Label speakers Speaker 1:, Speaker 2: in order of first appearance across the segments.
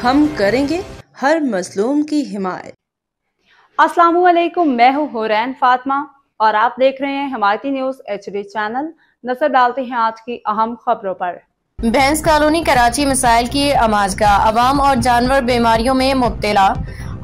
Speaker 1: हम करेंगे हर मजलूम की हिमायत।
Speaker 2: अस्सलामुअलैकुम, मैं हूँ हुरैन फातिमा और आप देख रहे हैं हिमायती न्यूज़ HD चैनल। नजर डालते हैं आज की अहम खबरों पर।
Speaker 3: भैंस कॉलोनी कराची मिसाइल की आमाजगाह, अवाम और जानवर बीमारियों में मुब्तला।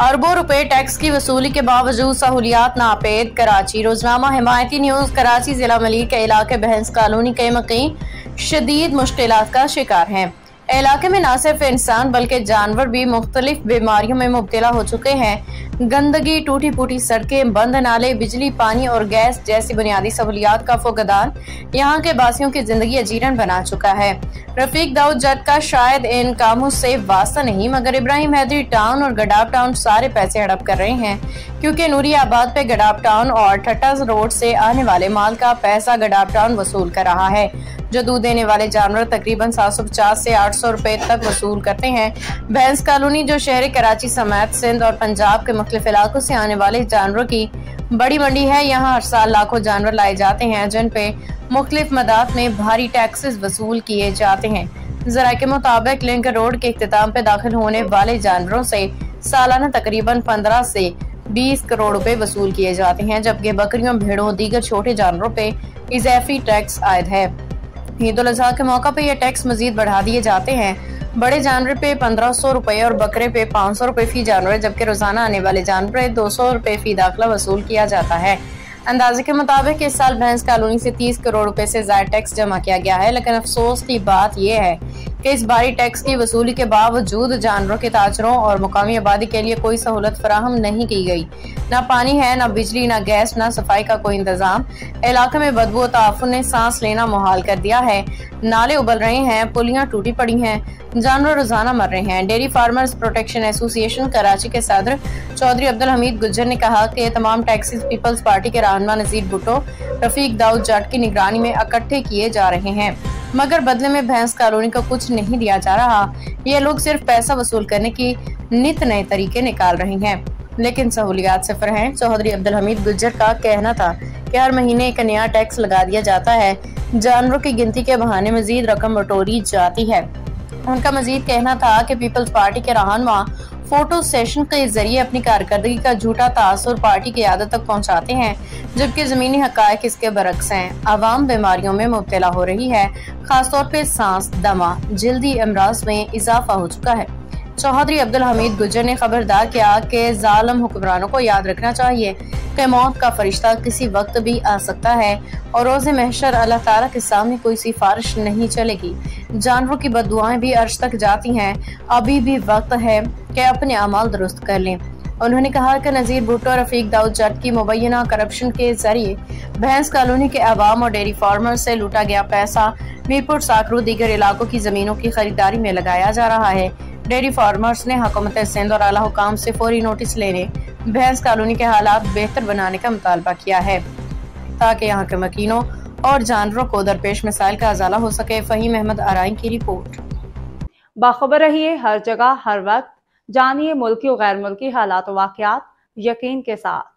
Speaker 3: अरबों रुपए टैक्स की वसूली के बावजूद सहूलियात नापेद। कराची। रोजनामा हिमायती न्यूज़। कराची जिला मलिक के इलाके भैंस कॉलोनी के मकीन शदीद मुश्किलात का शिकार हैं। इलाके में न सिर्फ इंसान बल्कि जानवर भी मुख्तलिफ बीमारियों में मुब्तला हो चुके हैं। गंदगी, टूटी फूटी सड़कें, बंद नाले, बिजली, पानी और गैस जैसी बुनियादी सहूलियात का फुकदान यहाँ के बासियों की जिंदगी अजीरन बना चुका है। रफीक दाऊद जट का शायद इन कामों से वास्ता नहीं, मगर इब्राहिम हैदरी टाउन और गडाब टाउन सारे पैसे हड़प कर रहे हैं, क्योंकि नूरी आबाद पे गडाब टाउन और ठट्टा रोड से आने वाले माल का पैसा गडाब टाउन वसूल कर रहा है, जो दूध देने वाले जानवर तकरीबन 750 से 800 रुपए तक वसूल करते हैं। भैंस कॉलोनी, जो शहर कराची समेत सिंध और पंजाब के मुख्तलिफ इलाकों से आने वाले जानवरों की बड़ी मंडी है, यहाँ हर साल लाखों जानवर लाए जाते हैं, जिन पे मुख्तलिफ मदाद में भारी टैक्सेस वसूल किए जाते हैं। जरा के मुताबिक लिंक रोड के इख्तिताम पे दाखिल होने वाले जानवरों से सालाना तकरीबन 15 से 20 करोड़ रुपए वसूल किए जाते हैं, जबकि बकरियों, भेड़ों, दीगर छोटे जानवरों पे इजाफी टैक्स आयद है। ईद उल अजहा के मौका पे ये टैक्स मजीद बढ़ा दिए जाते हैं। बड़े जानवर पे 1500 रुपए और बकरे पे 500 रुपए फी जानवर, जबकि रोजाना आने वाले जानवर पे 200 रुपए फी दाखिला वसूल किया जाता है। अंदाजे के मुताबिक इस साल भैंस कॉलोनी से 30 करोड़ रुपए से ज्यादा टैक्स जमा किया गया है, लेकिन अफसोस की बात यह है कि इस भारी टैक्स की वसूली के बावजूद जानवरों के ताजरों और मुकामी आबादी के लिए कोई सहूलत फराहम नहीं की गई। न पानी है, न बिजली, न गैस, न सफाई का कोई इंतजाम। इलाके में बदबू और ताफुन ने सांस लेना मुहाल कर दिया है। नाले उबल रहे हैं, पुलियां टूटी पड़ी हैं, जानवर रोजाना मर रहे हैं। Dairy farmers protection association Karachi के सदर चौधरी अब्दुल हमीद गुज्जर ने कहा कि तमाम टैक्सेस पीपल्स पार्टी के रहनुमा नजीर भुट्टो, रफीक दाऊद जट की निगरानी में इकट्ठे किए जा रहे हैं, मगर बदले में भैंस कॉलोनी को कुछ नहीं दिया जा रहा। ये लोग सिर्फ पैसा वसूल करने की नित नए तरीके निकाल रहे हैं, लेकिन सहूलियात सिफर हैं। चौधरी अब्दुल हमीद गुज्जर का कहना था कि हर महीने एक नया टैक्स लगा दिया जाता है, जानवरों की गिनती के बहाने मजीद रकम बटोरी जाती है। उनका मजीद कहना था कि पीपल्स पार्टी के रहनुमा फोटो सेशन के जरिए अपनी कारकर्दगी का झूठा तासुर पार्टी की आदत तक पहुंचाते हैं, जबकि जमीनी हकायक इसके बरक्स हैं। आवाम बीमारियों में मुब्तला हो रही है, खासतौर पे सांस, दमा, जल्दी अमराज में इजाफा हो चुका है। चौधरी अब्दुल हमीद गुज्जर ने खबरदार किया कि जालिम हुक्मरानों को याद रखना चाहिए कि मौत का फरिश्ता किसी वक्त भी आ सकता है और रोज़े महशर अल्लाह ताला के सामने कोई सिफारिश नहीं चलेगी। जानवरों की बद्दुआएं भी अर्श तक जाती हैं। अभी भी वक्त है कि अपने अमाल दुरुस्त कर लें। उन्होंने कहा कि नजीर भुट्टो और रफीक दाऊद जट की मुबैना करप्शन के जरिए भैंस कॉलोनी के अवाम और डेयरी फार्मर से लूटा गया पैसा मीरपुर, साकरू, दीगर इलाकों की जमीनों की खरीदारी में लगाया जा रहा है। डेयरी फार्मर्स ने हुकूमत सिंध और आला हुकाम से फौरी नोटिस लेने भैंस कॉलोनी के हालात बेहतर बनाने का मुतालबा किया है, ताकि यहाँ के मकीनों और जानवरों को दरपेश मसाइल का अजाला हो सके। फहीम अहमद आराइन की रिपोर्ट।
Speaker 2: बाखबर रहिए हर जगह हर वक्त, जानिए मुल्की और गैर मुल्की हालात और वाक़यात यकीन के साथ।